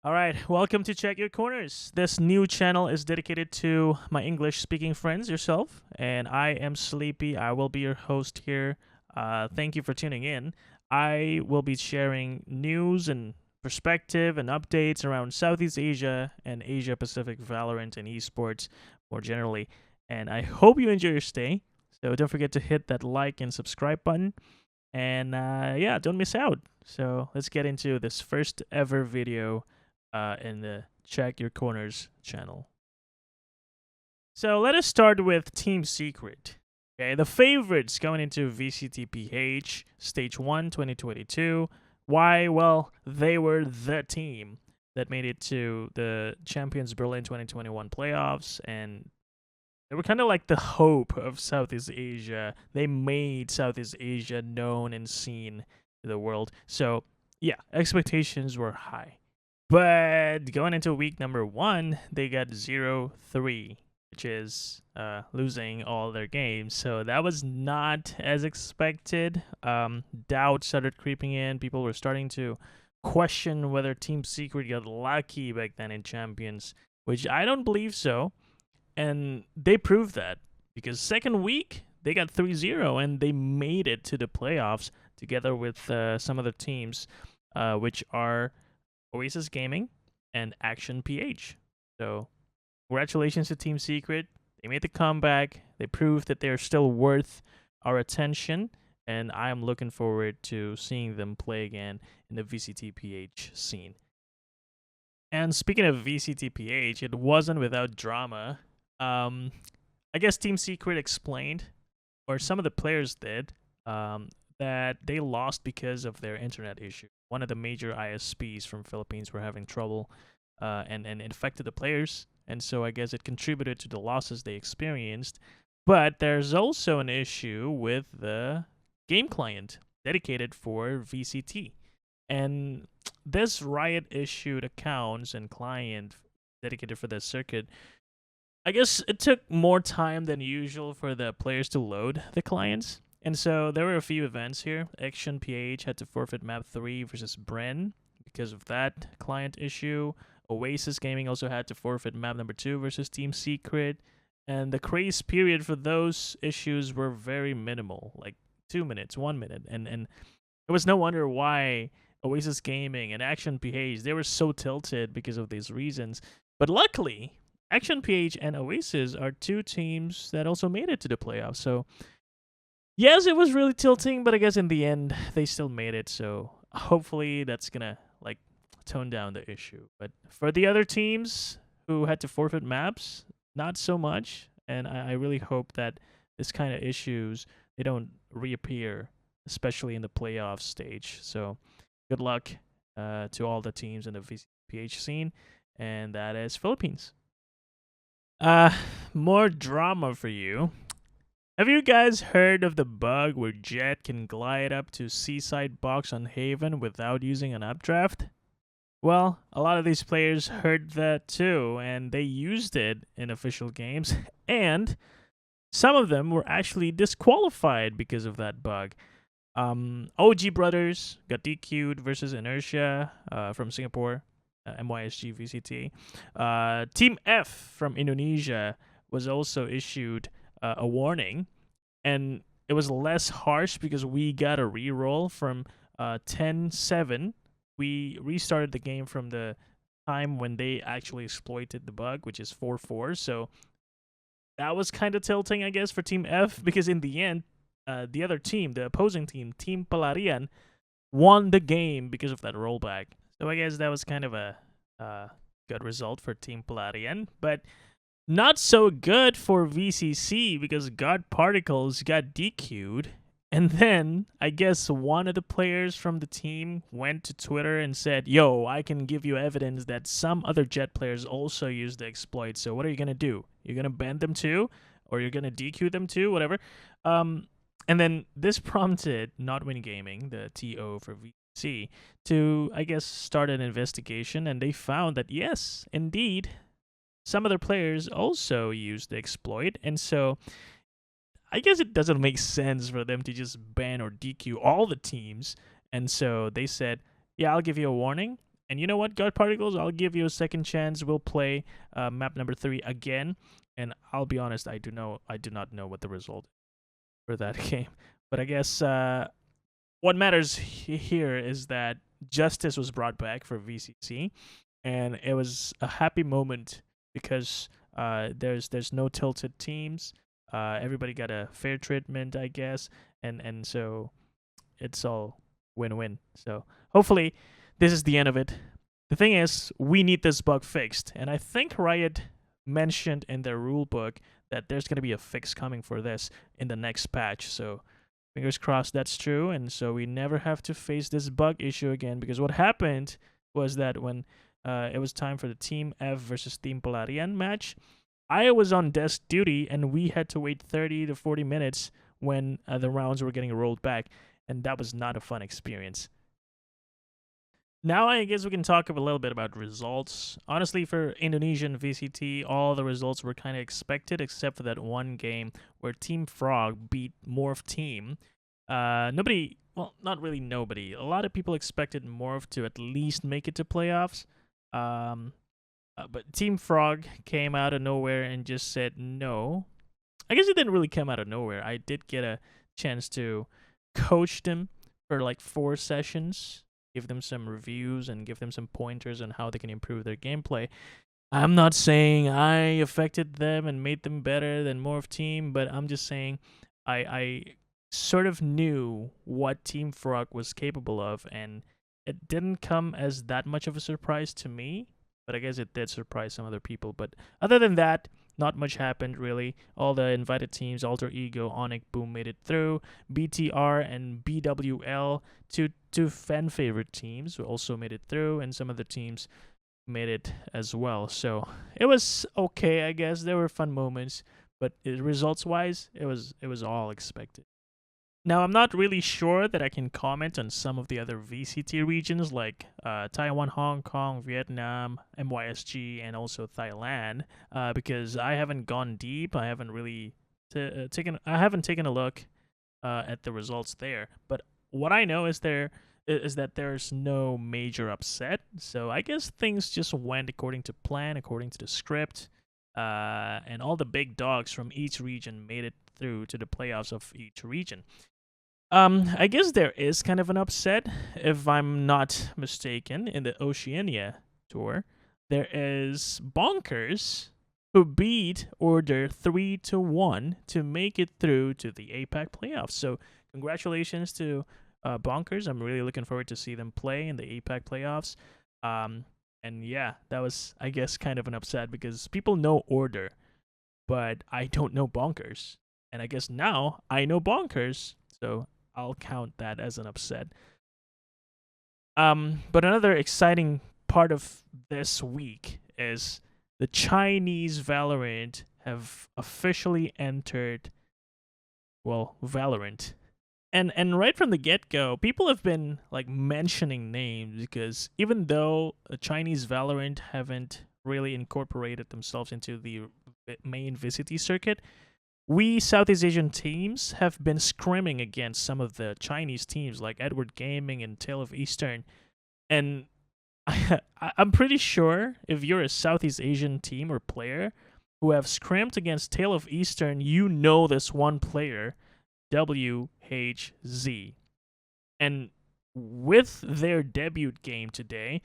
All right, welcome to Check Your Corners. This new channel is dedicated to my English speaking friends, yourself, and I am Sleepy. I will be your host here. Thank you for tuning in. I will be sharing news and perspective and updates around Southeast Asia and Asia Pacific Valorant and esports more generally. And I hope you enjoy your stay. So don't forget to hit that like and subscribe button. And yeah, don't miss out. So let's get into this first ever video in the Check Your Corners channel. So let us start with Team Secret. Okay, the favorites going into VCTPH Stage 1 2022. Why? Well, they were the team that made it to the Champions Berlin 2021 playoffs, and they were kind of like the hope of Southeast Asia. They made Southeast Asia known and seen to the world. So, yeah, expectations were high. But going into week number 1, they got 0-3, which is losing all their games. So that was not as expected. Doubt started creeping in. People were starting to question whether Team Secret got lucky back then in Champions, which I don't believe so. And they proved that because second week, they got 3-0 and they made it to the playoffs together with some other teams, which are Oasis Gaming and Action PH. So, congratulations to Team Secret. They made the comeback. They proved that they're still worth our attention, and I am looking forward to seeing them play again in the VCTPH scene. And speaking of VCTPH, it wasn't without drama. I guess Team Secret explained, or some of the players did, that they lost because of their internet issue. One of the major ISPs from Philippines were having trouble, and infected the players, and so I guess it contributed to the losses they experienced. But there's also an issue with the game client dedicated for VCT, and this Riot issued accounts and client dedicated for this circuit. I guess it took more time than usual for the players to load the clients. And so there were a few events here. Action PH had to forfeit map 3 versus Bren because of that client issue. Oasis Gaming also had to forfeit map number 2 versus Team Secret. And the craze period for those issues were very minimal, like 2 minutes, 1 minute. And it was no wonder why Oasis Gaming and Action PH, they were so tilted because of these reasons. But luckily, Action PH and Oasis are two teams that also made it to the playoffs. So yes, it was really tilting, but I guess in the end they still made it. So hopefully that's gonna like tone down the issue. But for the other teams who had to forfeit maps, not so much. And I really hope that this kind of issues they don't reappear, especially in the playoff stage. So good luck to all the teams in the VCPH scene, and that is Philippines. More drama for you. Have you guys heard of the bug where Jett can glide up to Seaside Box on Haven without using an updraft? Well, a lot of these players heard that too, and they used it in official games, and some of them were actually disqualified because of that bug. OG Brothers got DQ'd versus Inertia from Singapore, MYSG VCT. Team F from Indonesia was also issued a warning, and it was less harsh because we got a reroll from 10-7. We restarted the game from the time when they actually exploited the bug, which is 4-4. So that was kind of tilting, I guess, for Team F, because in the end, the other team, the opposing team, Team Pelarian, won the game because of that rollback. So I guess that was kind of a good result for Team Pelarian, but not so good for VCC because God Particles got DQ'd. And then I guess one of the players from the team went to Twitter and said, "Yo, I can give you evidence that some other Jett players also used the exploit. So what are you gonna do? You're gonna ban them too, or you're gonna DQ them too, whatever." And then this prompted Notwin Gaming, the TO for VCC, to I guess start an investigation, and they found that yes, indeed, some other players also used the exploit, and so I guess it doesn't make sense for them to just ban or DQ all the teams. And so they said, yeah, I'll give you a warning, And you know what, God Particles, I'll give you a second chance. We'll play map number 3 again. And I'll be honest, I do not know what the result for that game. But I guess what matters here is that justice was brought back for VCC, and it was a happy moment because there's no tilted teams. Everybody got a fair treatment, I guess, and so it's all win-win. So hopefully this is the end of it. The thing is, we need this bug fixed, and I think Riot mentioned in their rule book that there's going to be a fix coming for this in the next patch. So fingers crossed that's true, and so we never have to face this bug issue again. Because what happened was that when it was time for the Team F versus Team Pelarian match, I was on desk duty, and we had to wait 30 to 40 minutes when the rounds were getting rolled back, and that was not a fun experience. Now I guess we can talk a little bit about results. Honestly, for Indonesian VCT, all the results were kind of expected, except for that one game where Team Frog beat Morph Team. Nobody, well, not really nobody. A lot of people expected Morph to at least make it to playoffs. But Team Frog came out of nowhere and just said no. I guess it didn't really come out of nowhere. I did get a chance to coach them for like 4 sessions, give them some reviews and give them some pointers on how they can improve their gameplay. I'm not saying I affected them and made them better than Morph Team, but I'm just saying I sort of knew what Team Frog was capable of, and it didn't come as that much of a surprise to me, but I guess it did surprise some other people. But other than that, not much happened, really. All the invited teams, Alter Ego, Onyx, Boom, made it through. BTR and BWL, two fan-favorite teams, also made it through, and some other teams made it as well. So it was okay, I guess. There were fun moments, but results-wise, it was all expected. Now, I'm not really sure that I can comment on some of the other VCT regions like Taiwan, Hong Kong, Vietnam, MYSG, and also Thailand because I haven't gone deep. I haven't really taken a look at the results there. But what I know is that there's no major upset. So I guess things just went according to plan, according to the script, and all the big dogs from each region made it through to the playoffs of each region. I guess there is kind of an upset, if I'm not mistaken, in the Oceania tour. There is Bonkers, who beat Order 3-1 to make it through to the APAC playoffs. So congratulations to Bonkers. I'm really looking forward to see them play in the APAC playoffs. And yeah, that was, I guess, kind of an upset because people know Order, but I don't know Bonkers. And I guess now I know Bonkers, so I'll count that as an upset. But another exciting part of this week is the Chinese Valorant have officially entered, well, Valorant. And right from the get-go, people have been like mentioning names because even though Chinese Valorant haven't really incorporated themselves into the main VCT circuit, we Southeast Asian teams have been scrimming against some of the Chinese teams like Edward Gaming and Tale of Eastern. And I'm pretty sure if you're a Southeast Asian team or player who have scrimmed against Tale of Eastern, you know this one player, WHZ. And with their debut game today,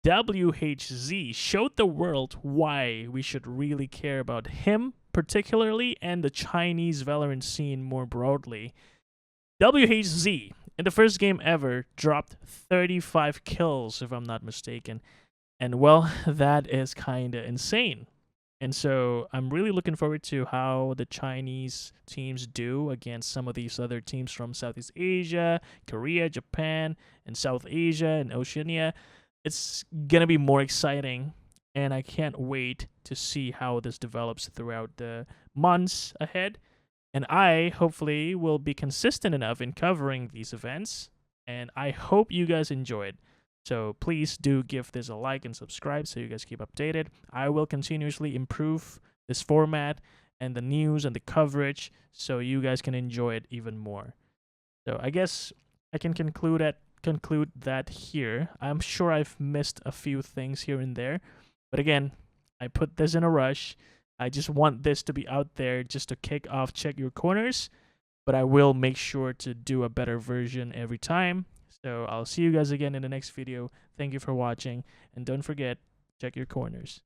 WHZ showed the world why we should really care about him particularly and the Chinese Valorant scene more broadly. WHZ, in the first game ever, dropped 35 kills, if I'm not mistaken. And well, that is kind of insane. And so I'm really looking forward to how the Chinese teams do against some of these other teams from Southeast Asia, Korea, Japan, and South Asia, and Oceania. It's going to be more exciting, and I can't wait to see how this develops throughout the months ahead. And I, hopefully, will be consistent enough in covering these events, and I hope you guys enjoy it. So please do give this a like and subscribe so you guys keep updated. I will continuously improve this format and the news and the coverage so you guys can enjoy it even more. So I guess I can conclude at conclude that here. I'm sure I've missed a few things here and there, but again, I put this in a rush. I just want this to be out there just to kick off Check Your Corners, but I will make sure to do a better version every time. So I'll see you guys again in the next video. Thank you for watching, and don't forget, check your corners.